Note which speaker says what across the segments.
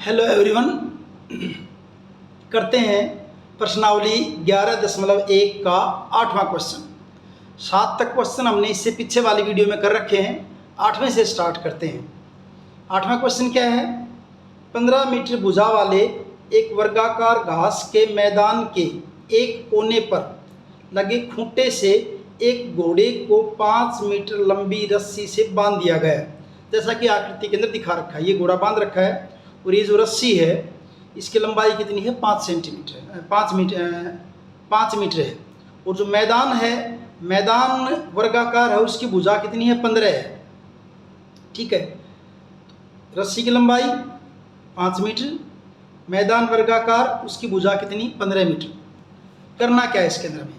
Speaker 1: Hello everyone, करते हैं प्रश्नावली 11.1 का 8वां क्वेश्चन। 7 तक क्वेश्चन हमने इससे पीछे वाली वीडियो में कर रखे हैं। 8वें से स्टार्ट करते हैं। 8वां क्वेश्चन क्या है? 15 मीटर भुजा वाले एक वर्गाकार घास के मैदान के एक कोने पर लगे खूंटे से एक घोड़े को 5 मीटर लंबी रस्सी से बांध दिया गया है। जैसा कि आकृति के अंदर दिखा रखा है, ये घोड़ा बांध रखा है और ये जो रस्सी है इसकी लंबाई कितनी है? 5 सेंटीमीटर, 5 मीटर है। और जो मैदान है, मैदान वर्गाकार है, उसकी भुजा कितनी है? 15 है। ठीक है, रस्सी की लंबाई 5 मीटर, मैदान वर्गाकार, उसकी भुजा कितनी? 15 मीटर। करना क्या है इसके अंदर? में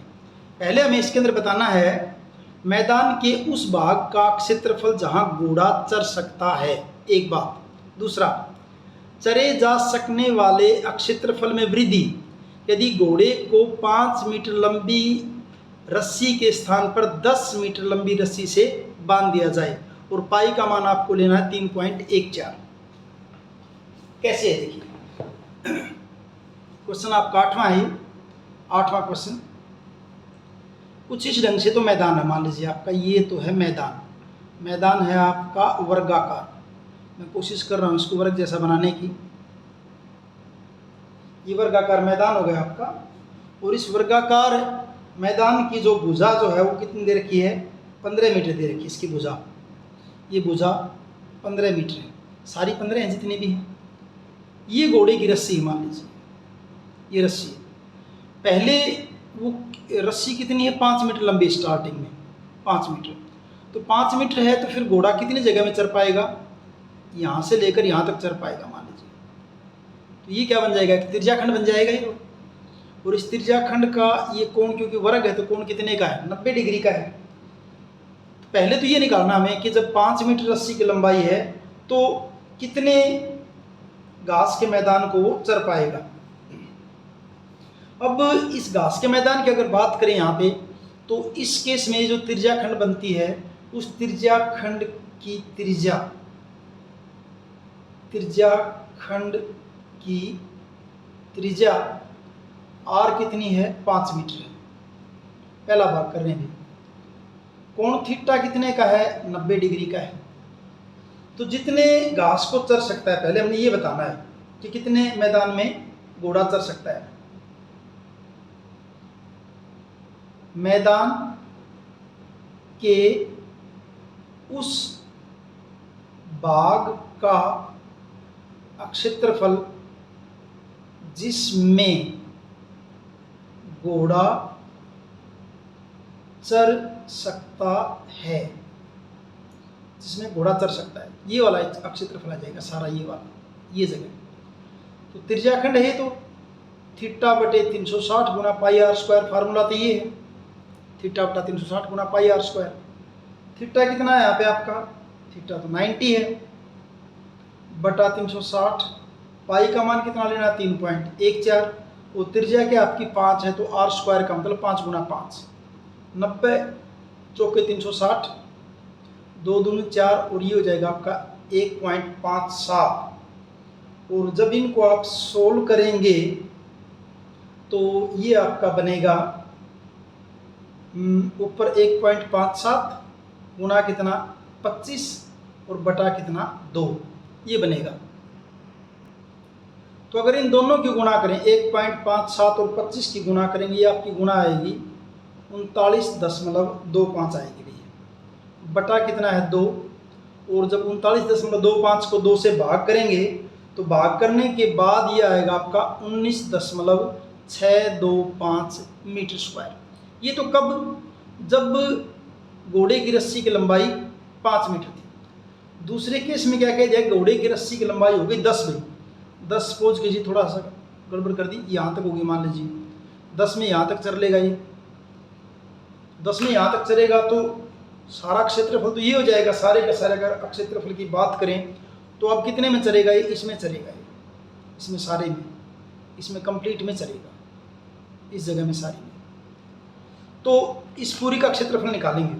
Speaker 1: पहले हमें इसके अंदर बताना है मैदान के उस भाग का क्षेत्रफल जहां घोड़ा चर सकता है, एक बात। दूसरा, चरे जा सकने वाले क्षेत्रफल में वृद्धि यदि घोड़े को 5 मीटर लंबी रस्सी के स्थान पर 10 मीटर लंबी रस्सी से बांध दिया जाए। और पाई का मान आपको लेना है 3.14। कैसे है देखिए, क्वेश्चन आपका 8वां है। 8वां क्वेश्चन कुछ इस ढंग से तो मैदान है, मान लीजिए आपका ये तो है मैदान। मैदान है आपका वर्गाकार। मैं कोशिश कर रहा हूँ इसको वर्ग जैसा बनाने की। ये वर्गाकार मैदान हो गया आपका, और इस वर्गाकार मैदान की जो भुजा जो है वो कितनी दे रखी है? 15 मीटर दे रखी है इसकी भुजा। ये भुजा 15 मीटर है, सारी 15 हैं जितनी भी हैं। ये घोड़े की रस्सी, मान लीजिए ये रस्सी है। पहले वो रस्सी कितनी है? 5 मीटर लंबी स्टार्टिंग में, 5 मीटर। तो 5 मीटर है तो फिर घोड़ा कितनी जगह में चल पाएगा? यहाँ से लेकर यहाँ तक चल पाएगा, मान लीजिए। तो ये क्या बन जाएगा? त्रिज्याखंड बन जाएगा ये। और इस त्रिज्याखंड का ये कोण, क्योंकि वर्ग है तो कोण कितने का है? 90 डिग्री का है। तो पहले तो ये निकालना हमें कि जब 5 मीटर रस्सी की लंबाई है तो कितने घास के मैदान को वो चर पाएगा। अब इस घास के मैदान की अगर बात करें यहाँ पे, तो इस केस में जो त्रिज्याखंड बनती है उस त्रिज्याखंड की त्रिज्याखंड की त्रिज्या r कितनी है? 5 मीटर है। पहला भाग कर रहे हैं। कोण थीटा कितने का है? 90 डिग्री का है। तो जितने घास को चर सकता है, पहले हमने ये बताना है कि कितने मैदान में घोड़ा चर सकता है। मैदान के उस भाग का क्षेत्रफल जिसमें घोड़ा चर सकता है, जिसमें घोड़ा चर सकता है, ये वाला क्षेत्रफल आ जाएगा सारा, ये वाला, ये जगह। तो त्रिज्याखंड है तो थीटा बटे 360 गुना पाई आर स्क्वायर। फार्मूला तो ये है, थीटा बटा 360 गुना पाई आर स्क्वायर। थीटा कितना है यहाँ पे आपका? थीटा तो 90 है, बटा 360। पाई का मान कितना लेना? 3.14। और त्रिज्या क्या आपकी 5 है, तो आर स्क्वायर का मतलब 5 गुना 5, 90 चौके 360, 2 दूनी 4, और ये हो जाएगा आपका 1.57। और जब इनको आप सोल्व करेंगे तो ये आपका बनेगा ऊपर 1.57 गुना कितना? 25, और बटा कितना? 2, ये बनेगा। तो अगर इन दोनों की गुणा करें, 1.57 और 25 की गुणा करेंगे, ये आपकी गुणा आएगी 39.25 आएगी भैया। बटा कितना है? 2। और जब 39.25 को 2 से भाग करेंगे तो भाग करने के बाद ये आएगा आपका 19.625 मीटर स्क्वायर। ये तो कब? जब घोड़े की रस्सी की लंबाई 5 मीटर थी। दूसरे केस में क्या कह दिया? घोड़े की रस्सी की लंबाई हो गई 10 भाई। 10 सपोज कीजिए, थोड़ा सा गड़बड़ कर दी, यहाँ तक होगी मान लीजिए। 10 में यहाँ तक चल लेगा, ये 10 में यहाँ तक चलेगा तो सारा क्षेत्रफल तो ये हो जाएगा। सारे का सारे अगर क्षेत्रफल की बात करें तो अब कितने में चलेगा? ये इसमें चलेगा, ये इसमें सारे में, इसमें कंप्लीट में चलेगा, इस जगह में सारी में। तो इस पूरी का क्षेत्रफल निकालेंगे।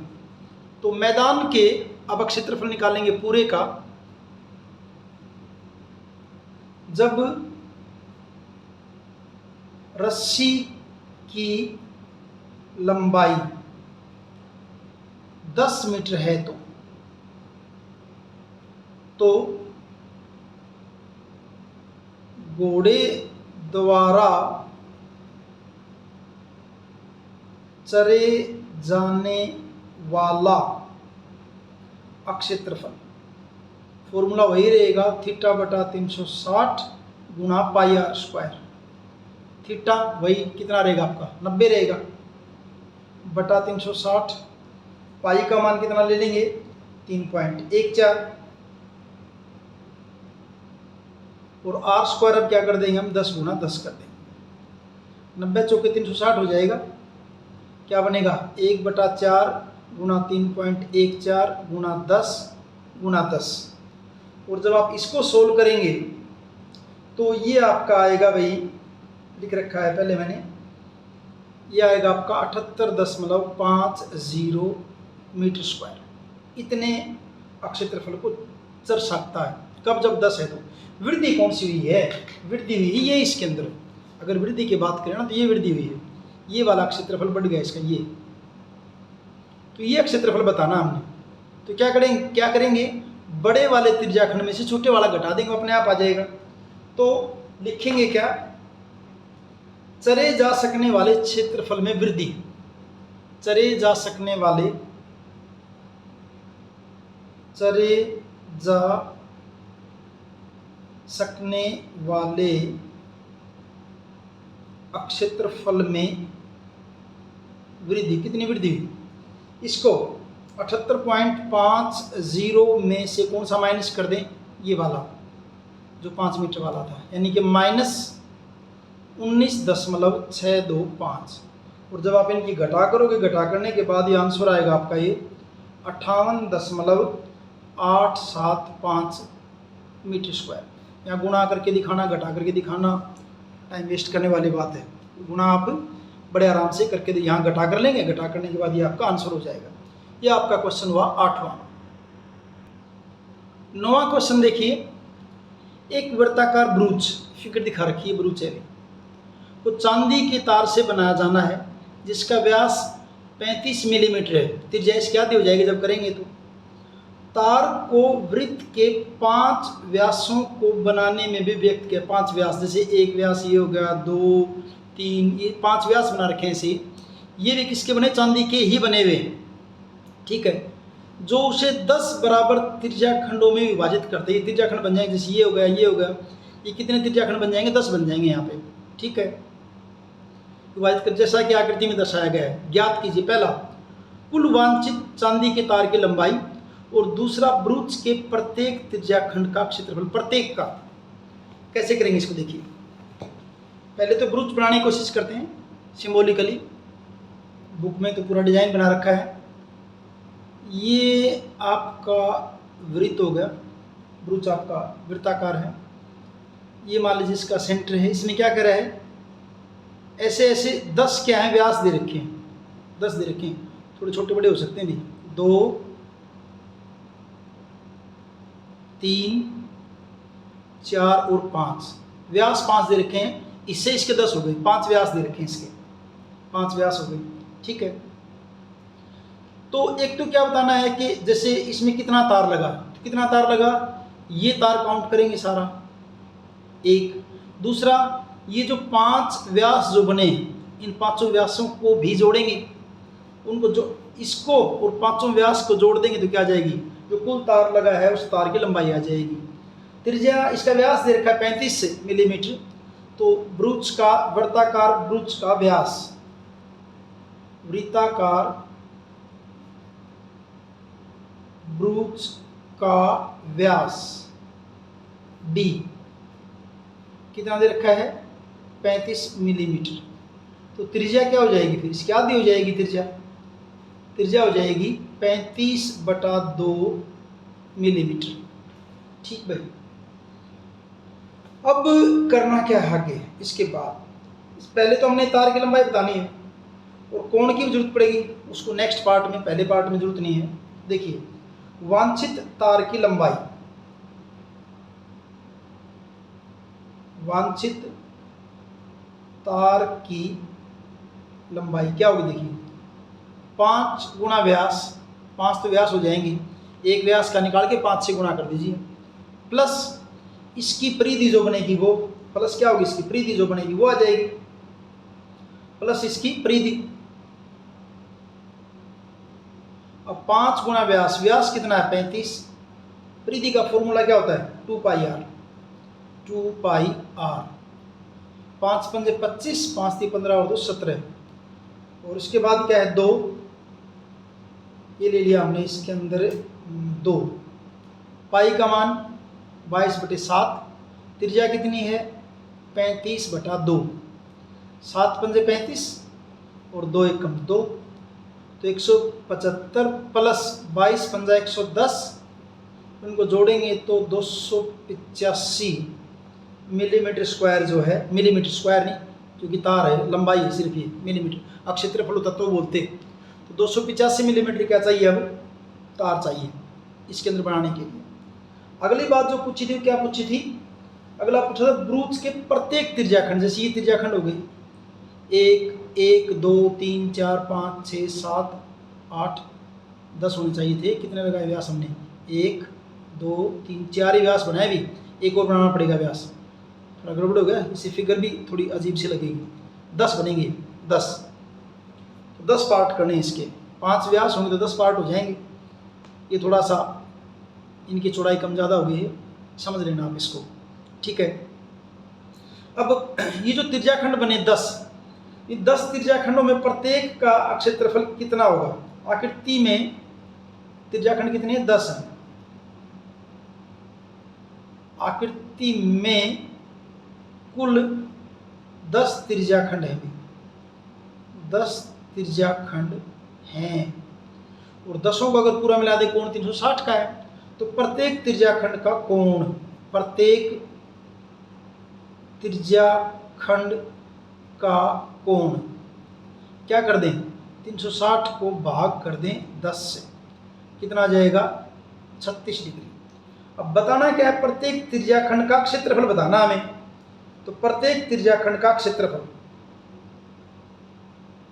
Speaker 1: तो मैदान के अब क्षेत्रफल निकालेंगे पूरे का। जब रस्सी की लंबाई 10 मीटर है तो घोड़े द्वारा चरे जाने वाला अक्षेत्रफल, फॉर्मूला वही रहेगा, थीटा बटा 360 गुणा पाई आर स्क्वायर। थीटा वही कितना रहेगा आपका 90 रहेगा बटा 360, पाई का मान कितना ले लेंगे 3.14 और आर स्क्वायर अब क्या कर देंगे हम 10 गुणा 10 कर देंगे। 90 चौके 360 हो जाएगा, क्या बनेगा 1/4 गुणा 3.14 गुणा 10 गुणा 10। और जब आप इसको सोल्व करेंगे तो ये आपका आएगा, भाई लिख रखा है पहले मैंने, ये आएगा आपका 78.50 मीटर स्क्वायर। इतने अक्षेत्रफल को चर सकता है। कब? जब 10 है। तो वृद्धि कौन सी हुई है? वृद्धि हुई है ये इसके अंदर। अगर वृद्धि की बात करें ना तो ये वृद्धि हुई है, ये वाला क्षेत्रफल बढ़ गया इसका, ये तो ये क्षेत्रफल बताना हमने। तो क्या करेंगे बड़े वाले त्रिज्याखंड में से छोटे वाला घटा देंगे, अपने आप आ जाएगा। तो लिखेंगे क्या, चरे जा सकने वाले क्षेत्रफल में वृद्धि, चरे जा सकने वाले अक्षेत्रफल में वृद्धि। कितनी वृद्धि हुई? इसको 78.50 में से कौन सा माइनस कर दें, ये वाला जो 5 मीटर वाला था, यानी कि -19.625। और जब आप इनकी घटा करोगे, घटा करने के बाद ये आंसर आएगा आपका ये 58.875 मीटर स्क्वायर। यहाँ गुणा करके दिखाना, घटा करके दिखाना टाइम वेस्ट करने वाली बात है। गुणा आप बड़े आराम से करके यहाँ घटा कर लेंगे, घटा करने के बाद ये आपका आंसर हो जाएगा। ये आपका क्वेश्चन हुआ 8वां। 9वां क्वेश्चन देखिए, एक वृत्ताकार ब्रूच, फिगर दिखा रखी है, ब्रूच है को चांदी के तार से बनाया जाना है जिसका व्यास 35 मिलीमीटर है। त्रिज्या इसकी आधी हो जाएगी जब करेंगे तो। तार को वृत्त के 5 व्यासों को बनाने में भी व्यक्त किया। 5 व्यास, जैसे एक व्यास ये हो गया, 2, 3, ये 5 व्यास बना रखे हैं इसे। ये भी किसके बने? चांदी के ही बने हुए, ठीक है, जो उसे 10 बराबर त्रिज्याखंडों में विभाजित करते हैं। त्रिज्याखंड बन जाएंगे, जैसे ये हो गया, ये हो गया, ये कितने त्रिज्याखंड बन जाएंगे? 10 बन जाएंगे यहाँ पे, ठीक है, विभाजित कर, जैसा कि आकृति में दर्शाया गया है। ज्ञात कीजिए पहला कुल वांछित चांदी के तार की लंबाई और दूसरा ब्रूच के प्रत्येक त्रिज्याखंड का क्षेत्रफल, प्रत्येक का। कैसे करेंगे इसको देखिए, पहले तो ब्रूच बनाने की कोशिश करते हैं सिंबॉलिकली। बुक में तो पूरा डिजाइन बना रखा है। ये आपका वृत्त हो गया, ब्रूच आपका वृत्ताकार है। ये मान लीजिए इसका सेंटर है। इसमें क्या करा है, ऐसे ऐसे 10 क्या है व्यास दे रखे हैं, 10 दे रखे हैं, थोड़े छोटे बड़े हो सकते हैं भी, 2, 3, 4 और 5 व्यास 5 दे रखे हैं। इससे इसके 10 हो गए, 5 व्यास दे रखे हैं इसके, 5 व्यास हो गए, ठीक है। तो एक तो क्या बताना है कि जैसे इसमें कितना तार लगा, तो कितना तार लगा, ये तार काउंट करेंगे सारा, एक। दूसरा, ये जो 5 व्यास जो बने, इन 5 व्यासों को भी जोड़ेंगे, उनको जो इसको और 5 व्यास को जोड़ देंगे तो क्या आ जाएगी, जो कुल तार लगा है उस तार की लंबाई आ जाएगी। त्रिज्या, इसका व्यास दे रखा है 35 मिलीमीटर, तो ब्रूच का, वृत्ताकार ब्रूच का व्यास, वृत्ताकार ब्रूच का व्यास d कितना दे रखा है, 35 मिलीमीटर। तो त्रिज्या क्या हो जाएगी, फिर इसकी आधी हो जाएगी त्रिज्या हो जाएगी 35/2 मिलीमीटर, ठीक भाई। अब करना क्या है आगे, इसके बाद पहले तो हमने तार की लंबाई बतानी है और कोण की जरूरत पड़ेगी, उसको नेक्स्ट पार्ट में, पहले पार्ट में जरूरत नहीं है। देखिए, वांछित तार की लंबाई, वांछित तार की लंबाई क्या होगी, देखिए 5 गुना व्यास, 5 तो व्यास हो जाएंगी, एक व्यास का निकाल के 5 से गुना कर दीजिए, प्लस इसकी परिधि जो बनेगी वो, प्लस क्या होगी, इसकी परिधि जो बनेगी वो आ जाएगी, प्लस इसकी परिधि। अब 5 गुना व्यास, व्यास कितना है 35, परिधि का फॉर्मूला क्या होता है 2 पाई आर, 2 पाई आर, 5 पंजे 25, 5 × 15 और 2 17, और इसके बाद क्या है 2, ये ले लिया हमने इसके अंदर 2, पाई का मान 22/7, त्रिज्या कितनी है 35/2, 7 पंजे 35 और 2 एकम 2, तो 175 प्लस 22 पंजा 110, इनको जोड़ेंगे तो 285 मिलीमीटर स्क्वायर जो है, मिलीमीटर स्क्वायर नहीं क्योंकि तार है, लंबाई है सिर्फ ये, मिलीमीटर, अब क्षेत्रफल तत्व बोलते, तो 285 मिलीमीटर क्या चाहिए, अब तार चाहिए इसके अंदर बनाने के लिए। अगली बात जो पूछी थी क्या पूछी थी, अगला पूछा था ब्रूच के प्रत्येक त्रिज्याखंड, जैसे ये त्रिज्याखंड हो गई 1 1 2 3 4 5 6 7 8 10 होने चाहिए थे, कितने लगाए व्यास हमने 1 2 3 4 ही व्यास बनाए, भी एक और बनाना पड़ेगा व्यास, थोड़ा गड़बड़ हो गया, इससे फिगर भी थोड़ी अजीब सी लगेगी, 10 बनेंगे 10, तो 10 पार्ट करने इसके, 5 व्यास होंगे तो 10 पार्ट हो जाएंगे, ये थोड़ा सा इनकी चौड़ाई कम ज़्यादा हो गई है, समझ लेना आप इसको, ठीक है। अब ये जो त्रिज्याखंड बने 10, ये 10 त्रिज्याखंडों में प्रत्येक का क्षेत्रफल कितना होगा, आकृति में त्रिज्याखंड कितने हैं 10 है, आकृति में कुल 10 त्रिज्याखंड है, 10 त्रिज्याखंड हैं, और 10 को अगर पूरा मिला दे कोण 360 का है, तो प्रत्येक त्रिज्याखंड का कोण, प्रत्येक त्रिज्याखंड का कोण क्या कर दें 360 को भाग कर दें 10 से, कितना आ जाएगा 36 डिग्री। अब बताना क्या है, प्रत्येक त्रिज्याखंड का क्षेत्रफल बताना हमें, तो प्रत्येक त्रिज्याखंड का क्षेत्रफल,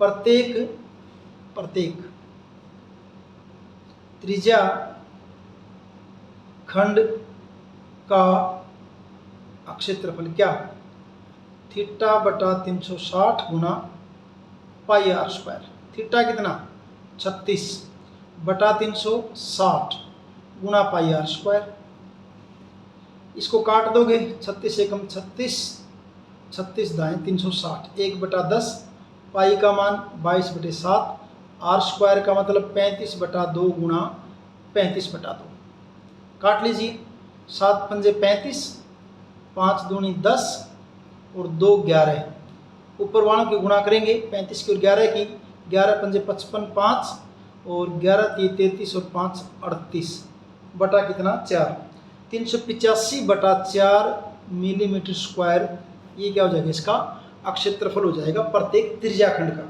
Speaker 1: प्रत्येक त्रिज्याखंड का क्षेत्रफल क्या, θ/360 गुना पाई आर स्क्वायर, थीटा कितना 36/360 गुना पाई आर स्क्वायर, इसको काट दोगे 36 एकम 36, 36 दाएँ 360, 1/10, पाई का मान 22/7, आर स्क्वायर का मतलब 35/2 गुना 35/2, काट लीजिए, 7 पंजे 35, 5 दूनी 10 और 2 11, ऊपर वालों की गुणा करेंगे 35 की और 11 की, 11 पंजे 55, 5 और 11 × 33 और 5 38 बटा कितना 4, 385/4 मिलीमीटर स्क्वायर, ये क्या हो जाएगा इसका क्षेत्रफल हो जाएगा प्रत्येक त्रिज्याखंड का।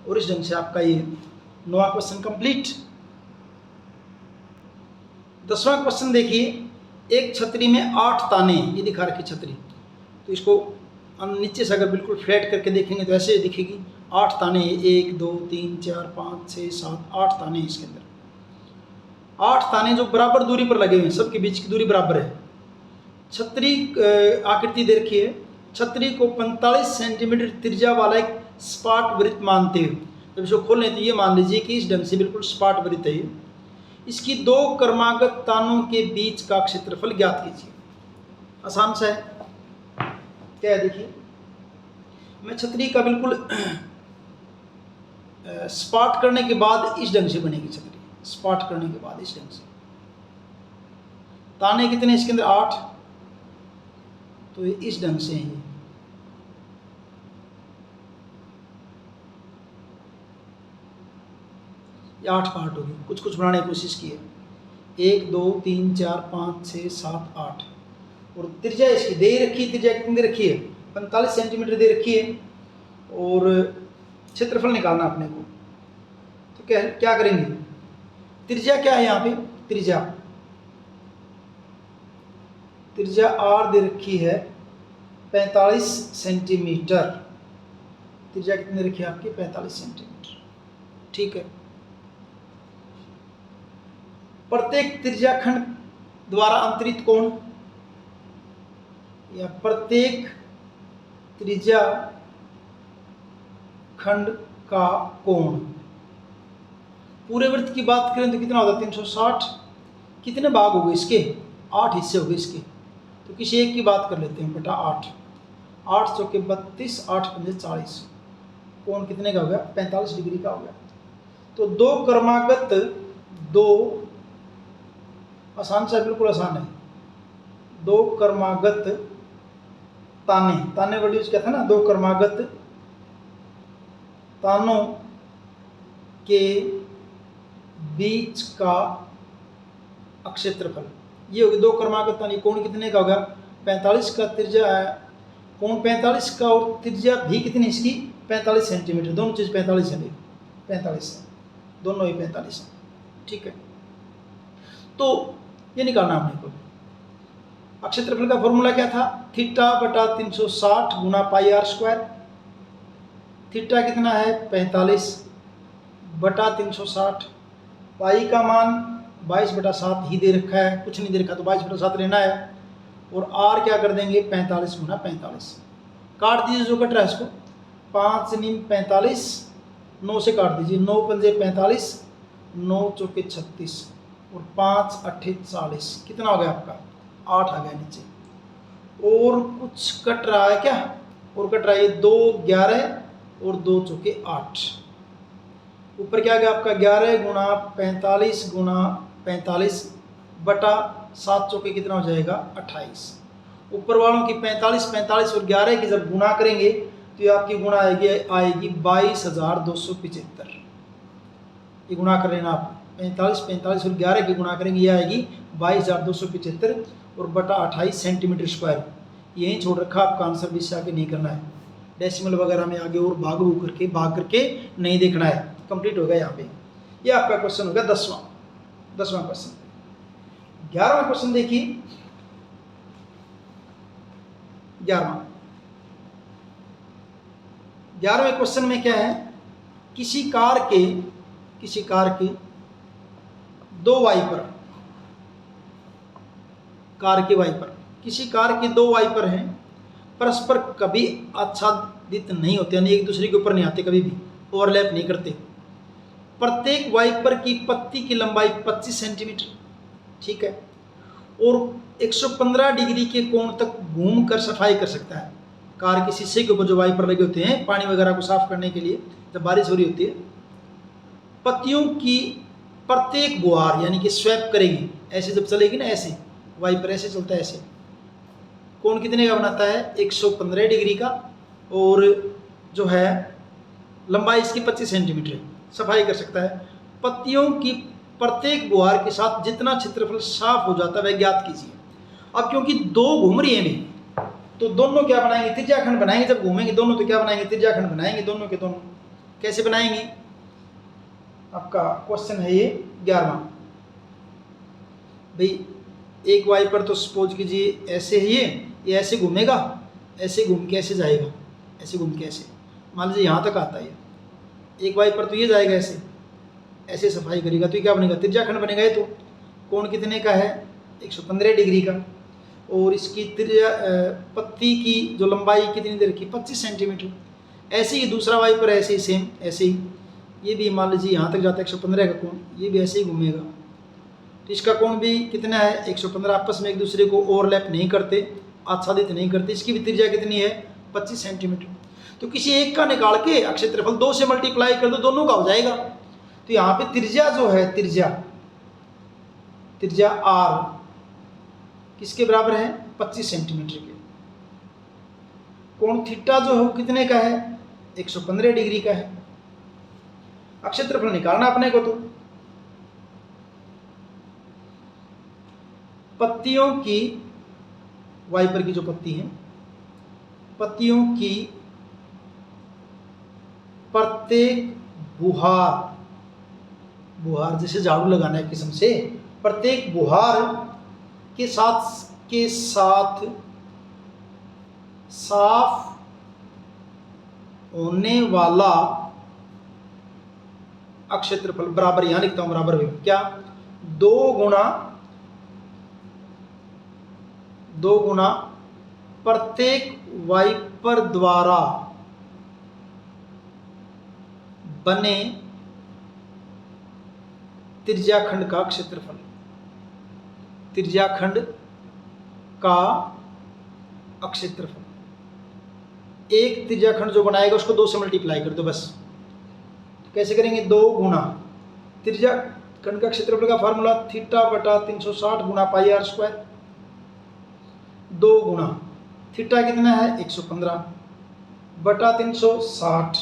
Speaker 1: और इस ढंग से आपका ये 9वां क्वेश्चन कंप्लीट। 10वां क्वेश्चन देखिए, एक छतरी में 8 ताने, ये दिखा रखी छतरी, तो इसको हम नीचे से अगर बिल्कुल फ्लैट करके देखेंगे तो ऐसे दिखेगी, 8 ताने, 1 2 3 4 5 6 7 8 ताने इसके अंदर, 8 ताने जो बराबर दूरी पर लगे हुए हैं, सबके बीच की दूरी बराबर है। छतरी आकृति दे रखी है, छतरी को 45 सेंटीमीटर त्रिज्या वाला एक सपाट वृत्त मानते हैं, जब इसको खोल लें तो ये मान लीजिए कि इस ढंग से बिल्कुल सपाट वृत्त है, इसकी 2 क्रमागत तानों के बीच का क्षेत्रफल ज्ञात कीजिए। आसान सा है, क्या है देखिए, मैं छतरी का बिल्कुल सपाट करने के बाद इस ढंग से बनेगी छतरी, सपाट करने के बाद इस ढंग से, ताने कितने इसके अंदर 8, तो ये इस ढंग से है, ये 8 पार्ट होगी, कुछ कुछ बनाने की कोशिश की है, 1 2 3 4 5 6 7 8, और त्रिज्या इसकी दे रखी है, त्रिज्या कितनी दे रखी है 45 सेंटीमीटर दे रखी है, और क्षेत्रफल निकालना अपने को, तो क्या करेंगे, त्रिज्या क्या है यहाँ पे, त्रिज्या r दे रखी है 45 सेंटीमीटर। त्रिज्या कितनी रखी आपकी? 45 सेंटीमीटर। ठीक है। प्रत्येक त्रिज्याखंड द्वारा अंतरित कोण, या प्रत्येक त्रिज्या खंड का कोण। पूरे वृत्त की बात करें तो कितना होगा? 360। कितने भाग हो गए इसके? 8 हिस्से हो गए इसके। तो किसी एक की बात कर लेते हैं बेटा। 8 8 चौके 32, 8 पंजे 40। कोण कितने का हो गया? 45 डिग्री का हो गया। तो दो क्रमागत, दो आसान से बिल्कुल आसान है, दो क्रमागत ताने, ताने वर्ड यूज किया था ना, दो क्रमागत तानों के बीच का क्षेत्रफल, ये होगी दो क्रमागत ताने। कोण कितने का होगा? 45 का त्रिज्या है, कोण 45 का और त्रिज्या भी कितनी इसकी? 45 सेंटीमीटर। दोनों चीज 45 है, 45 है, दोनों ही 45 है। ठीक है। तो ये निकालना आपने को। क्षेत्रफल का फॉर्मूला क्या था? थीटा बटा 360 गुना पाई आर स्क्वायर। थीटा कितना है? 45 बटा 360। पाई का मान 22/7 ही दे रखा है, कुछ नहीं दे रखा, तो 22/7 लेना है। और आर क्या कर देंगे? 45 गुना 45। काट दीजिए जो कट रहा है इसको। 5 नीम 45, 9 से काट दीजिए। 9 पंजे 45, 9 चौके 36 और 5 अट्ठे 40। कितना हो गया आपका? 8 आ गया नीचे। और कुछ कट रहा है क्या? और कट रहा है 2 11 और 2 चौके 8। ऊपर क्या आ गया आपका? 11 गुना 45 गुना 45 बटा 7 चौके कितना हो जाएगा? 28। ऊपर वालों की 45 45 और 11 की जब गुना करेंगे तो ये आपकी गुणा आएगी 22,275। ये गुणा कर लेना आप। 45 45 और 11 की गुणा करेंगे, ये आएगी 22,275 और बटा 28 सेंटीमीटर स्क्वायर। यही छोड़ रखा आपका आंसर, भी इससे आगे नहीं करना है। डेसिमल वगैरह में आगे और भाग करके नहीं देखना है। कंप्लीट हो गया यहाँ पे। ये आपका क्वेश्चन होगा 10वां क्वेश्चन। 11वां क्वेश्चन देखिए। 11वें क्वेश्चन में क्या है? किसी कार के दो वाइपर, किसी कार के दो वाइपर हैं, परस्पर कभी आच्छादित नहीं होते, यानी एक दूसरे के ऊपर नहीं आते, कभी भी ओवरलैप नहीं करते। प्रत्येक वाइपर की पत्ती की लंबाई 25 सेंटीमीटर। ठीक है। और 115 डिग्री के कोण तक घूम कर सफाई कर सकता है। कार के शीशे के ऊपर जो वाइपर लगे होते हैं पानी वगैरह को साफ करने के लिए, जब बारिश हो रही होती है, पत्तियों की प्रत्येक बुहार यानी कि स्वैप करेगी, ऐसे जब चलेगी ना, ऐसे वाइपर ऐसे चलता है, ऐसे कोण कितने का बनाता है? 115 डिग्री का। और जो है लंबाई इसकी 25 सेंटीमीटर है। सफाई कर सकता है। पत्तियों की प्रत्येक बुहार के साथ जितना क्षेत्रफल साफ हो जाता है वह ज्ञात कीजिए। अब क्योंकि दो घूम रही है भी, तो दोनों क्या बनाएंगे? त्रिज्याखंड बनाएंगे। जब घूमेंगे दोनों तो क्या बनाएंगे? त्रिज्याखंड बनाएंगे दोनों के दोनों। कैसे बनाएंगे? आपका क्वेश्चन है ये 11वां। भाई एक वाइपर तो सपोज कीजिए ऐसे ही है, ये ऐसे घूमेगा, ऐसे घूम के ऐसे जाएगा, ऐसे घूम के ऐसे, मान लीजिए यहाँ तक आता है। एक वाइपर तो ये जाएगा ऐसे, ऐसे सफाई करेगा, तो ये क्या बनेगा? त्रिज्याखंड बनेगा। ये तो कोण कितने का है? 115 डिग्री का। और इसकी पत्ती की जो लंबाई कितनी दे रखी? 25 सेंटीमीटर। ऐसे ही दूसरा वाइपर ऐसे ही सेम, ऐसे ही ये भी मान लीजिए यहाँ तक जाता है 115 का कोण, ये भी ऐसे ही घूमेगा। तो इसका कोण भी कितना है? 115। आपस में एक दूसरे को ओवरलैप नहीं करते, आच्छादित नहीं करते। इसकी भी त्रिज्या कितनी है? 25 सेंटीमीटर। तो किसी एक का निकाल के क्षेत्रफल 2 से मल्टीप्लाई कर दो, दोनों का हो जाएगा। तो यहाँ पे त्रिज्या जो है, त्रिज्या आर किसके बराबर है? 25 सेंटीमीटर के। कोण थीटा जो है वो कितने का है? 115 डिग्री का है। क्षेत्रफल निकालना अपने को। तो पत्तियों की, वाइपर की जो पत्ती है, पत्तियों की प्रत्येक बुहार जैसे झाड़ू लगाना है किस्म से, प्रत्येक बुहार के साथ साफ होने वाला अक्षेत्रफल बराबर, यहां लिखता हूं बराबर में क्या, 2 गुना प्रत्येक वाइपर द्वारा बने त्रिज्याखंड का क्षेत्रफल। त्रिज्याखंड का क्षेत्रफल, एक त्रिज्याखंड जो बनाएगा उसको 2 से मल्टीप्लाई कर दो बस। तो कैसे करेंगे, 2 गुना त्रिज्याखंड का क्षेत्रफल का फार्मूला थीटा बटा 360 गुना पाई आर स्क्वायर। 2 गुना थीटा कितना है 115 बटा 360,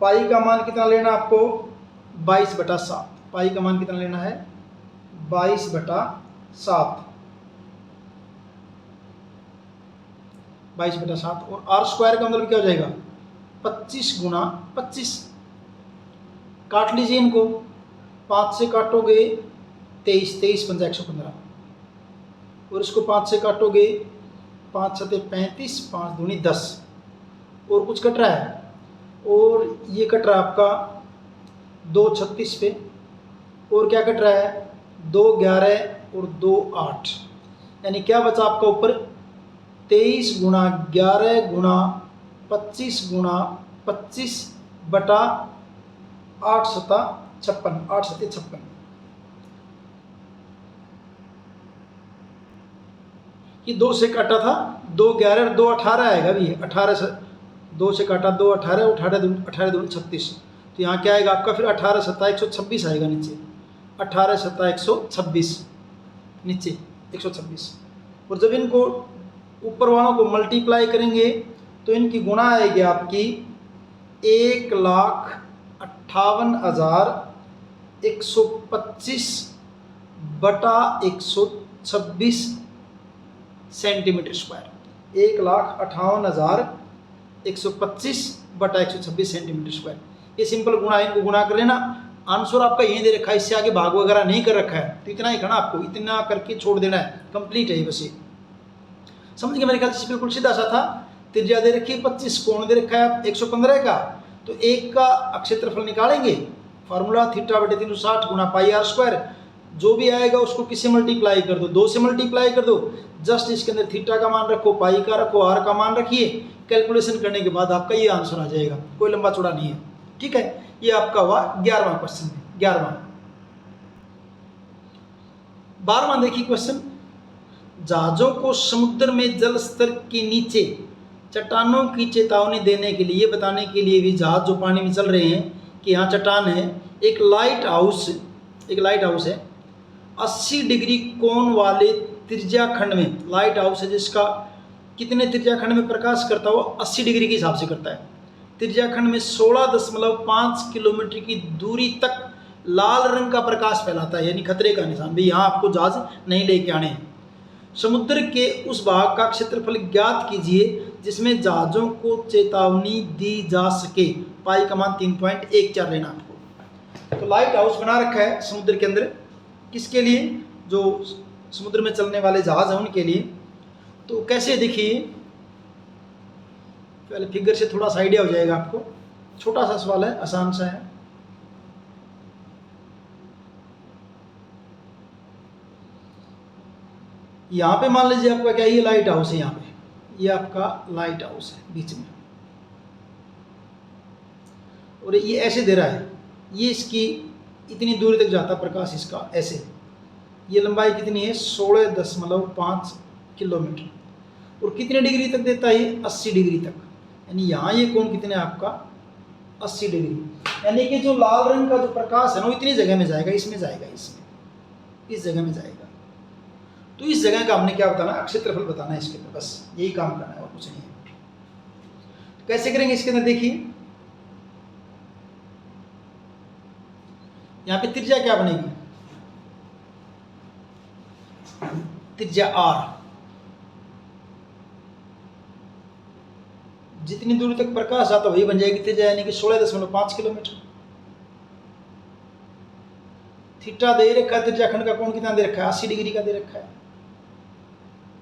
Speaker 1: पाई का मान कितना लेना आपको 22/7। पाई का मान कितना लेना है 22/7, 22/7। और आर स्क्वायर का मतलब क्या हो जाएगा 25 गुना 25। काट लीजिए इनको, 5 से काटोगे 23, 23 पंजा 115, और इसको 5 से काटोगे 5 सते 35, 5 दूनी 10, और कुछ कट रहा है, और ये कट रहा है आपका 236 पे, और क्या कट रहा है 211 और 28, यानी क्या बचा आपका ऊपर 23 गुना 11 गुना 25 गुना 25 बटा 8 सता 56, 8 सते 56। ये 2 से काटा था 211 और 218 आएगा भी, 18 से 2 से काटा 218, 18 दूनी 36, तो यहाँ क्या आएगा आपका फिर 18 सत्ता 126 आएगा नीचे, 18 सत्ता 126 नीचे 126। और जब इनको ऊपर वालों को मल्टीप्लाई करेंगे तो इनकी गुणा आएगी आपकी 1,58,125 बटा 126 सेंटीमीटर स्क्वायर। 1,58,125 बटा 126 सेंटीमीटर स्क्वायर। ये सिंपल गुणा, इनको गुणा कर लेना। आंसर आपका यही दे रखा है, इससे आगे भाग वगैरह नहीं कर रखा है, तो इतना ही करना आपको, इतना करके छोड़ देना है, कंप्लीट है ये बस। ये समझ गए मेरे ख्याल से, बिल्कुल सीधा सा था। त्रिज्या दे रखी है 25, कोण दे रखा है 115 का, तो एक का क्षेत्रफल निकालेंगे, फार्मूला थीटा बटे 360 गुना पाई आर स्क्वायर। जो भी आएगा उसको किससे मल्टीप्लाई कर दो, 2 से मल्टीप्लाई कर दो। जस्ट इसके अंदर थीटा का मान रखो, पाई का रखो, आर का मान रखिए, कैलकुलेशन करने के बाद आपका ये आंसर आ जाएगा, कोई लंबा चौड़ा नहीं है। ठीक है, ये आपका हुआ 11वां क्वेश्चन। 11वां 12वां देखिए क्वेश्चन, जहाजों को समुद्र में जल स्तर के नीचे चट्टानों की चेतावनी देने के लिए, बताने के लिए भी, जहाज जो पानी में चल रहे हैं कि यहाँ चट्टान है, एक लाइट हाउस है 80 डिग्री कोण वाले त्रिज्याखंड में। लाइट हाउस है जिसका कितने त्रिज्याखंड में प्रकाश करता है, वो 80 डिग्री के हिसाब से करता है। त्रिज्याखंड में 16.5 किलोमीटर की दूरी तक लाल रंग का प्रकाश फैलाता है, यानी खतरे का निशान भी, यहाँ आपको जहाज नहीं लेके आने हैं। समुद्र के उस भाग का क्षेत्रफल ज्ञात कीजिए जिसमें जहाजों को चेतावनी दी जा सके। पाई का मान 3.14 लेना आपको। तो लाइट हाउस बना रखा है समुद्र के अंदर, किसके लिए, जो समुद्र में चलने वाले जहाज हैं उनके लिए। तो कैसे देखिए, पहले फिगर से थोड़ा सा आइडिया हो जाएगा आपको। छोटा सा सवाल है, आसान सा है। यहाँ पे मान लीजिए आपका क्या, ये लाइट हाउस है, यहाँ पे ये आपका लाइट हाउस है बीच में, और ये ऐसे दे रहा है, ये इसकी इतनी दूरी तक जाता प्रकाश इसका, ऐसे। ये लंबाई कितनी है 16.5 किलोमीटर, और कितने डिग्री तक देता है, 80 डिग्री तक। यानी यहाँ ये कोण कितने आपका 80 डिग्री, यानी कि जो लाल रंग का जो प्रकाश है ना, वो इतनी जगह में जाएगा, इसमें जाएगा, इसमें, इस जगह में जाएगा। तो इस जगह का हमने क्या बताना, क्षेत्रफल बताना है इसके अंदर, बस यही काम करना है और कुछ नहीं है। तो कैसे करेंगे इसके अंदर देखिए, यहाँ पे त्रिज्या क्या बनेगी, त्रिज्या आर, जितनी दूरी तक प्रकाश आता वही बन जाएगी त्रिज्या, यानी कि 16.5 किलोमीटर। थीटा दे रखा है, त्रिज्याखंड का कोण कितना दे रखा है 80 डिग्री का दे रखा है।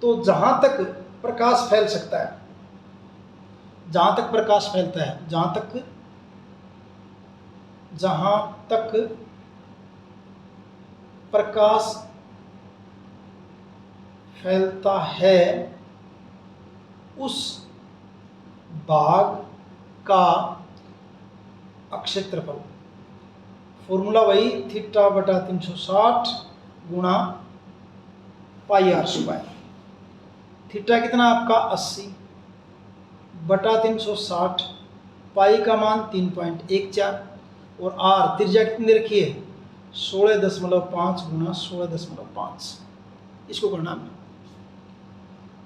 Speaker 1: तो जहां तक प्रकाश फैल सकता है जहाँ तक प्रकाश फैलता है, जहाँ तक प्रकाश फैलता है उस भाग का अक्षेत्रफल, फॉर्मूला वही थीटा बटा 360 गुणा पाई आर स्क्वायर। थीटा कितना आपका 80 बटा 360, पाई का मान 3.14 और आर त्रिज्या कितनी रखी है 16.5 गुणा 16.5। इसको करना है,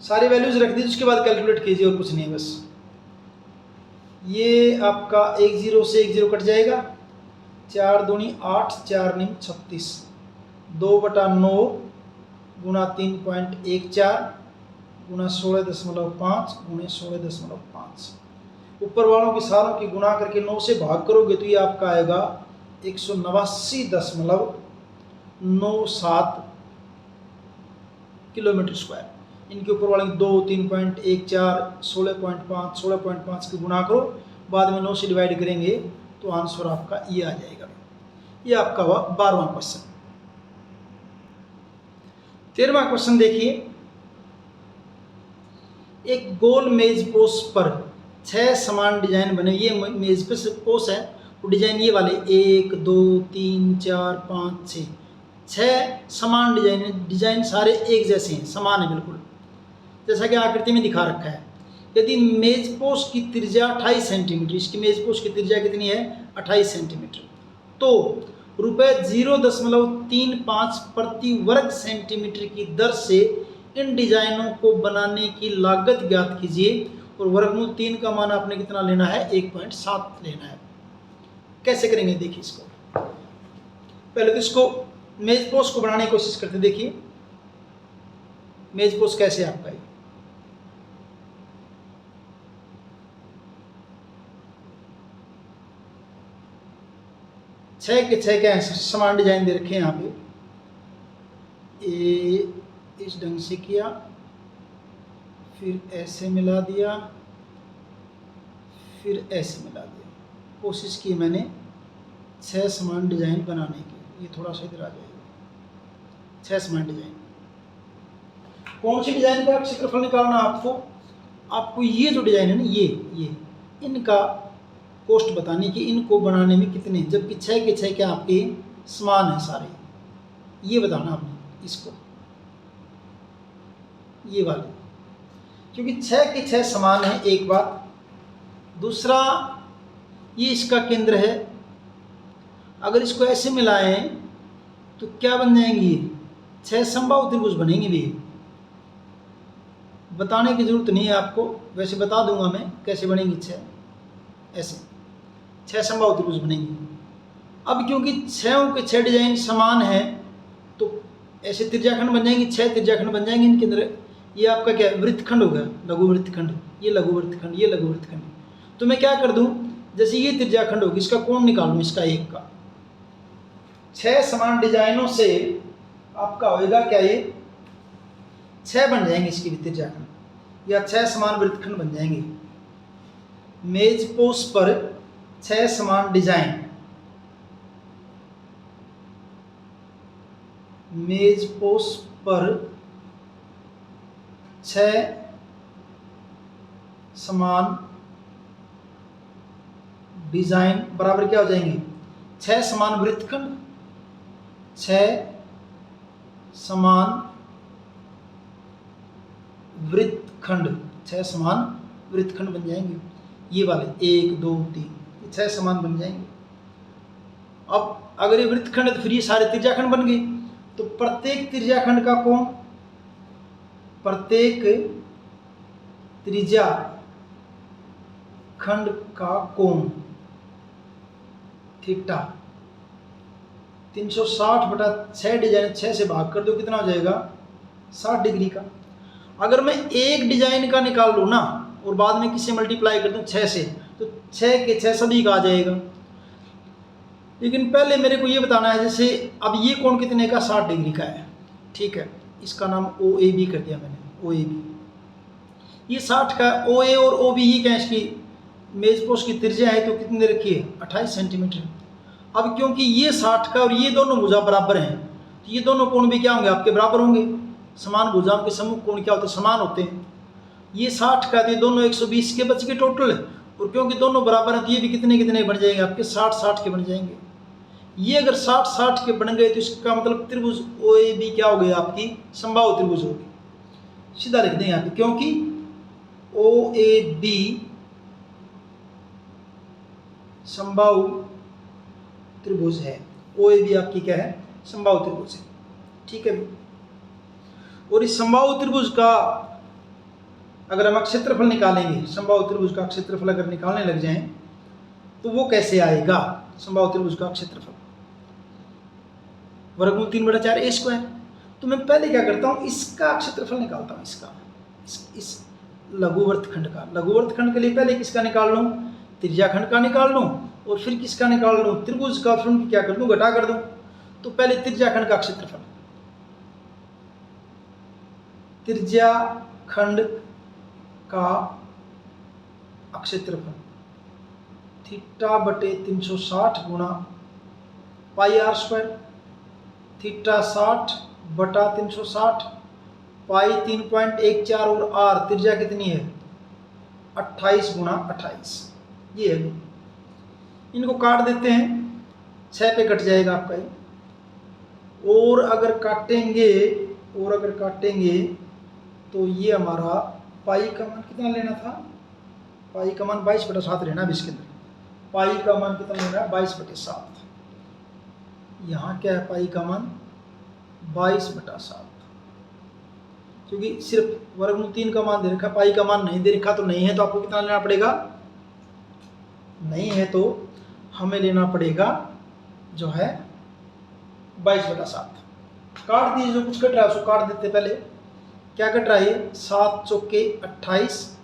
Speaker 1: सारी वैल्यूज रख दी, उसके बाद कैलकुलेट कीजिए और कुछ नहीं, बस ये आपका 1 0 से 1 0 कट जाएगा, 4 दूनी 8, 4 नीम 36, 2/9 गुणा 3.14 गुणा 16.5 गुणे 16.5। ऊपर वालों की सारों की गुणा करके 9 से भाग करोगे तो ये आपका आएगा 189.97 किलोमीटर स्क्वायर। इनके ऊपर वाले 2, 3.14, 16.5, 16.5 की गुणा करो, बाद में 9 से डिवाइड करेंगे तो आंसर आपका ये आ जाएगा। ये आपका हुआ 12वां क्वेश्चन। 13वां क्वेश्चन देखिए, एक गोल मेज पोस पर 6 समान डिजाइन बने। ये मेज पे पोस है, वो डिजाइन ये वाले 1 2 3 4 5 6 समान डिजाइन सारे एक जैसे हैं, समान है बिल्कुल, जैसा कि आकृति में दिखा रखा है। यदि मेज पोस की त्रिज्या 28 सेंटीमीटर, इसकी मेज पोस की त्रिज्या कितनी है 28 सेंटीमीटर, तो ₹0.35 प्रति वर्ग सेंटीमीटर की दर से इन डिजाइनों को बनाने की लागत ज्ञात कीजिए और वर्गमूल 3 का मान आपने कितना लेना है 1.7 लेना है। कैसे करेंगे देखिए इसको, पहले तो इसको मेज पोस को बनाने की कोशिश करते। देखिए मेज पोस कैसे आपका है, छः के छः क्या समान डिजाइन दे रखे हैं यहाँ पे। इस ढंग से किया, फिर ऐसे मिला दिया, फिर ऐसे मिला दिया। कोशिश की मैंने 6 समान डिजाइन बनाने की। ये थोड़ा सा इधर आ जाएगा, 6 समान डिजाइन। कौन सी डिजाइन का क्षेत्रफल निकालना आपको ये जो डिजाइन है ना, ये इनका कॉस्ट बतानी कि इनको बनाने में कितने, जबकि 6 के 6 क्या आपके समान है सारे, ये बताना आपने इसको, ये वाले, क्योंकि 6 के 6 समान है एक बात। दूसरा ये इसका केंद्र है, अगर इसको ऐसे मिलाएं तो क्या बन जाएंगी 6 समबाहु त्रिभुज बनेंगे भी। बताने की जरूरत नहीं है आपको, वैसे बता दूंगा मैं कैसे बनेंगी 6, ऐसे 6 समबाहु त्रिभुज बनेंगी। अब क्योंकि 6 के 6 डिजाइन समान है तो ऐसे त्रिज्याखंड बन जाएंगे, 6 त्रिज्याखंड बन जाएंगे इनके अंदर। ये आपका क्या वृत्तखंड हो गया, लघु वृत्तखंड, ये लघु वृत्तखंड, ये लघु वृत्तखंड। तो मैं क्या कर दूं, जैसे ये त्रिज्याखंड होगी, इसका कोण निकालूं, इसका एक का 6 समान डिजाइनों से आपका होएगा क्या, ये 6 बन जाएंगे इसकी भी त्रिज्याखंड, या 6 समान वृत्तखंड बन जाएंगे। मेज पोस पर 6 समान डिजाइन, मेज पोस पर 6 समान डिजाइन बराबर क्या हो जाएंगे 6 समान वृत्तखंड, 6 समान वृत्तखंड, 6 समान वृत्तखंड बन जाएंगे। ये वाले 1 2 3 6 समान बन जाएंगे। अब अगर ये वृत्तखंड है तो फिर ये सारे त्रिज्याखंड बन गए। तो प्रत्येक त्रिज्याखंड का कोण, प्रत्येक त्रिज्याखंड का कोण थीटा 360/6 डिजाइन 6 से भाग कर दो, कितना हो जाएगा 60 डिग्री का। अगर मैं एक डिजाइन का निकाल लूँ ना और बाद में किससे मल्टीप्लाई कर दूँ 6 से, तो 6 के 6 सभी का आ जाएगा। लेकिन पहले मेरे को ये बताना है, जैसे अब ये कोण कितने का 60 डिग्री का है, ठीक है, इसका नाम OAB कर दिया मैंने, OAB। ये 60 का ओ ए और ओ बी ही क्या इसकी मेज पोस्ट की त्रिज्या है, तो कितनी रखी है 28 सेंटीमीटर। अब क्योंकि ये 60 का और ये दोनों भुजा बराबर हैं, तो ये दोनों कोण भी क्या होंगे आपके बराबर होंगे। समान भुजाओं के समूह कोण क्या होते हैं, समान होते हैं। ये 60 का, ये दोनों 120 के बच के टोटल है, और क्योंकि दोनों बराबर हैं तो ये भी कितने कितने बन जाएंगे आपके 60-60 के बन जाएंगे। ये अगर 60-60 के बन गए तो इसका मतलब त्रिभुज ओ ए बी क्या हो गया आपकी समबाहु त्रिभुज होगी। सीधा लिख दें यहाँ पे, क्योंकि ओ ए बी समबाहु त्रिभुज है। ओ ए बी आपकी क्या है समबाहु त्रिभुज है, ठीक है। और इस समबाहु त्रिभुज का अगर हम क्षेत्रफल निकालेंगे, समबाहु त्रिभुज का क्षेत्रफल अगर निकालने लग जाएं तो वो कैसे आएगा। समबाहु त्रिभुज का क्षेत्रफल वर्गमूल 3/4 ए स्क्वायर। तो मैं पहले क्या करता हूँ, इसका क्षेत्रफल निकालता हूँ, इसका इस लघुवर्तखंड का। लघुवर्तखंड के लिए पहले किसका निकाल लूँ, त्रिज्याखंड का निकाल लूँ, और फिर किसका निकाल लूँ, त्रिभुज का। फिर उनकी क्या कर दूँ, घटा कर दूँ। तो पहले त्रिज्याखंड का क्षेत्रफल, त्रिज्याखंड का क्षेत्रफल θ/360 गुणा पाई आर स्क्वायर। θ60/360 पाई 3.14 और आर त्रिज्या कितनी है 28 गुणा 28, ये है। इनको काट देते हैं, 6 पे कट जाएगा आपका ये। और अगर काटेंगे तो ये हमारा पाई का मान कितना लेना था, पाई का मान 22/7 लेना है इसके अंदर। पाई का मान कितना लेना है 22/7। यहाँ क्या है पाई का मान 22/7, क्योंकि सिर्फ वर्गमूल 3 का मान दे रखा, पाई का मान नहीं दे रखा। तो नहीं है तो आपको कितना लेना पड़ेगा, नहीं है तो हमें लेना पड़ेगा जो है 22/7। काट दीजिए, जो कुछ कट रहा है उसको काट देते। पहले क्या कट रहा है, 7 चौके 28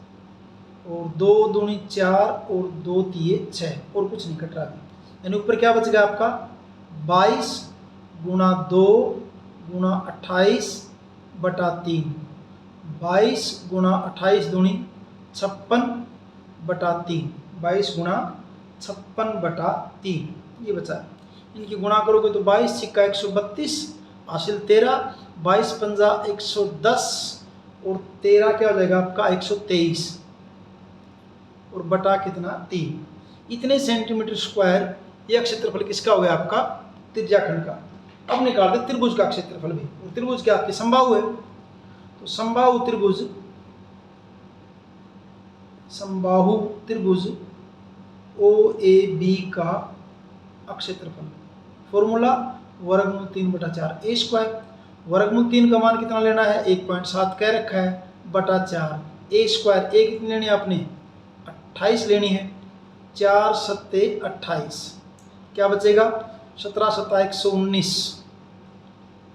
Speaker 1: और 2 दूनी 4 और 2 तिये 6, और कुछ नहीं कट रहा है। यानी ऊपर क्या बच गया आपका 22 गुणा 2 गुणा 28/3, 22 गुणा 28 दूनी 56/3, 22 गुणा 56/3 ये बचा। इनकी गुणा करोगे तो 22 × 132 हासिल 13, 22 × 5 110 और 13 क्या हो जाएगा आपका 123 और बटा कितना 3। इतने सेंटीमीटर स्क्वायर यह क्षेत्रफल किसका हो गया आपका त्रिज्याखंड का। अब निकाल दे त्रिभुज का क्षेत्रफल भी, और त्रिभुज क्या आपकी समबाहु है। तो समबाहु त्रिभुज ओ ए बी का क्षेत्रफल, फॉर्मूला वर्गमूल 3/4 ए स्क्वायर। वर्गमूल 3 का मान कितना लेना है 1.7 कह रखा है बटा 4 ए स्क्वायर। ए कितनी लेनी है आपने 28 लेनी है, 4 सत्ते 28, क्या बचेगा 17 सत्ता 119,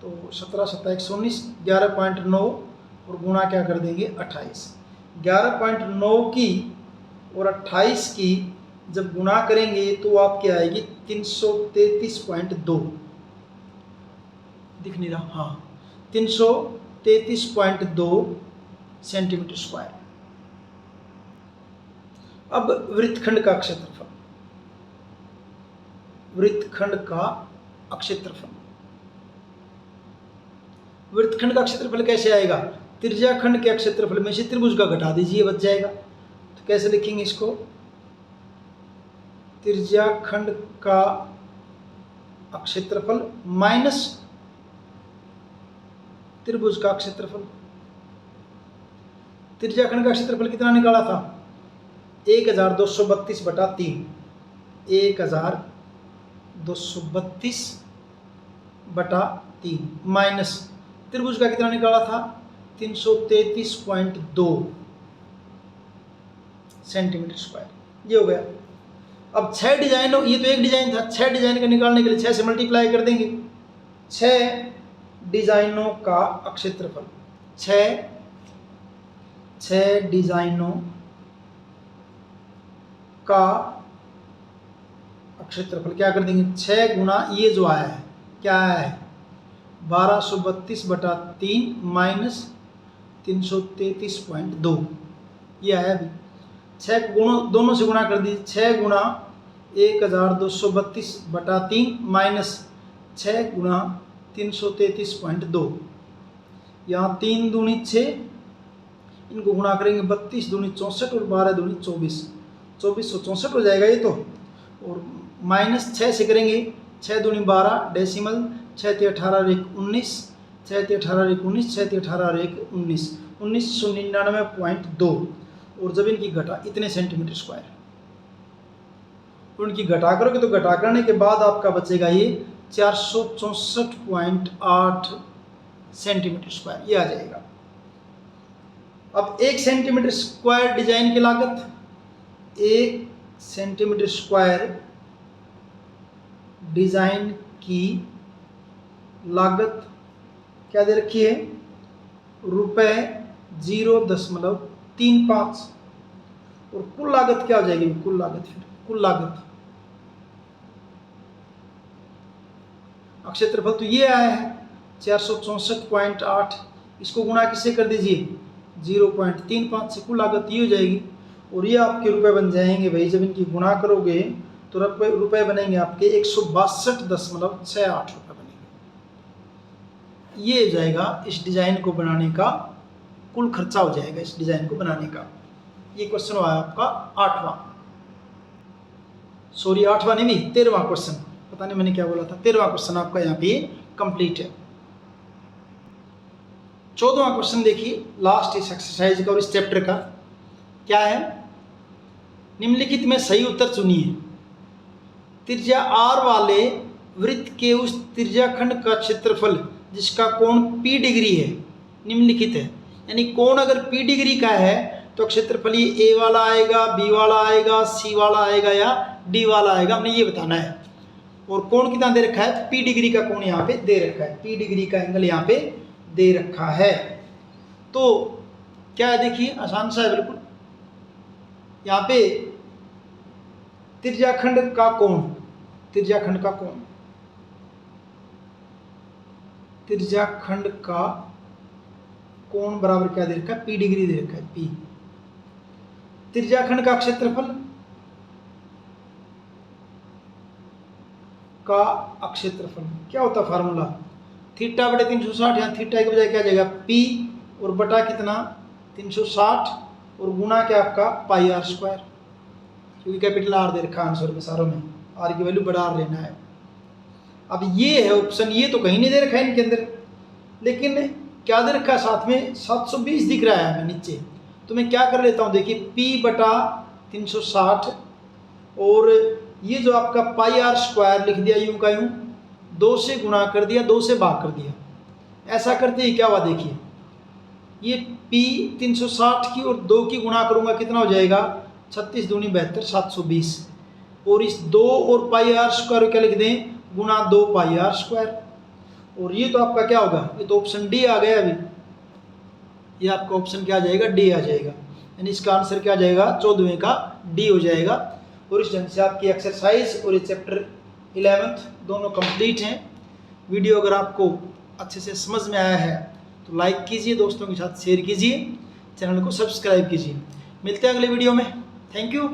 Speaker 1: तो 17 सत्ता 119 11.9 और गुणा क्या कर देंगे 28। 11.9 की और 28 की जब गुणा करेंगे तो आपकी आएगी 333.2, दिख नहीं रहा, हाँ 333.2 सेंटीमीटर स्क्वायर। अब वृत्तखंड का क्षेत्रफल, वृत्तखंड का क्षेत्रफल, वृत्तखंड का क्षेत्रफल कैसे आएगा, त्रिज्याखंड के क्षेत्रफल में से त्रिभुज का घटा दीजिए बच जाएगा। तो कैसे लिखेंगे इसको, त्रिज्याखंड का क्षेत्रफल माइनस त्रिभुज का क्षेत्रफल। त्रिज्याखंड का क्षेत्रफल कितना निकाला था 1232/3, 1232/3 माइनस त्रिभुज का कितना निकाला था 333.2 सेंटीमीटर स्क्वायर, ये हो गया। अब 6 डिजाइन, ये तो एक डिजाइन था, 6 डिजाइन का निकालने के लिए 6 से मल्टीप्लाई कर देंगे। 6 डिजाइनों का क्षेत्रफल, 6 डिजाइनों का क्षेत्रफल क्या कर देंगे 6 गुना ये जो आया है क्या आया है 1232/3 माइनस 333.2, ये आया अभी। 6 दोनों से गुणा कर दीजिए, 6 गुणा 1232/3 माइनस 6 गुणा 333.2। यहाँ 3 दूनी 6, इनको गुणा करेंगे 32 दूनी 64 और 12 दूनी 24, 2464 हो जाएगा ये तो। और माइनस 6 से करेंगे, 6 दूनी 12 डेसिमल, 6 × 18 = 19, 6 × 18 = 19, 6 × 18 = 19, 1999.2। और जब इनकी घटा इतने सेंटीमीटर स्क्वायर, उनकी घटा करोगे तो घटा करने के बाद आपका बचेगा ये 464.8 सेंटीमीटर स्क्वायर, ये आ जाएगा। अब 1 सेंटीमीटर स्क्वायर डिजाइन की लागत, 1 सेंटीमीटर स्क्वायर डिजाइन की लागत क्या दे रखी है, ₹0.35। और कुल लागत क्या हो जाएगी, कुल लागत, फिर कुल लागत क्षेत्रफल तो ये आया है 464.8, इसको गुणा किससे कर दीजिए, 0.35 से, कुल लागत ये हो जाएगी। और ये आपके रुपए बन जाएंगे भाई, जब इनकी गुणा करोगे तो रुपए बनेंगे आपके 162.68 रुपये बनेंगे। ये हो जाएगा इस डिज़ाइन को बनाने का कुल खर्चा हो जाएगा इस डिज़ाइन को बनाने का। ये क्वेश्चन हुआ आपका 8वां, सॉरी 8वां नहीं, 13वां क्वेश्चन, पता नहीं मैंने क्या बोला था, 13वां क्वेश्चन आपका यहाँ पे कंप्लीट है। 14वां क्वेश्चन देखिए, लास्ट इस एक्सरसाइज का और इस चैप्टर का क्या है, निम्नलिखित में सही उत्तर चुनिए। त्रिज्या r वाले वृत्त के उस त्रिज्याखंड का क्षेत्रफल जिसका कोण p डिग्री है निम्नलिखित है। यानी कोण अगर p डिग्री का है तो क्षेत्रफल ये a वाला आएगा, b वाला आएगा, c वाला आएगा या d वाला आएगा, हमने ये बताना है। और कोण कितना दे रखा है, p डिग्री का कोण यहाँ पे दे रखा है, p डिग्री का एंगल यहाँ पे दे रखा है। तो क्या है देखिए, आसान सा है बिल्कुल। यहाँ पे त्रिज्याखंड का कोण, त्रिज्याखंड का कोण, त्रिज्याखंड का कोण बराबर क्या दे रखा है, p डिग्री दे रखा है, p। त्रिज्याखंड का क्षेत्रफल का अक्षेत्रफल क्या होता है फार्मूला, θ/360, यहाँ थीटा के बजाय क्या जाएगा p और बटा कितना 360 और गुणा क्या आपका πr², क्योंकि कैपिटल R दे रखा आंसर में, सारों में R की वैल्यू बड़ा R लेना है। अब ये है ऑप्शन, ये तो कहीं नहीं दे रखा है इनके अंदर, लेकिन क्या दे रखा है साथ में 720 दिख रहा है हमें नीचे। तो मैं क्या कर लेता हूँ देखिए, p/360 और ये जो आपका πr² लिख दिया यूं का यूं, 2 से गुणा कर दिया, 2 से भाग कर दिया। ऐसा करते ही क्या हुआ देखिए, ये p 360 की और 2 की गुणा करूंगा कितना हो जाएगा, 36 दूनी 72, 720। और इस 2 और πr² क्या लिख दें, गुणा 2 πr²। और ये तो आपका क्या होगा, ये तो ऑप्शन डी आ गया अभी, ये आपका ऑप्शन क्या आ जाएगा, डी आ जाएगा। यानी इसका आंसर क्या आ जाएगा, 14वें का डी हो जाएगा। और इस ढंग से आपकी एक्सरसाइज और ये चैप्टर 11th दोनों कंप्लीट हैं। वीडियो अगर आपको अच्छे से समझ में आया है तो लाइक कीजिए, दोस्तों के साथ शेयर कीजिए, चैनल को सब्सक्राइब कीजिए। मिलते हैं अगले वीडियो में, थैंक यू।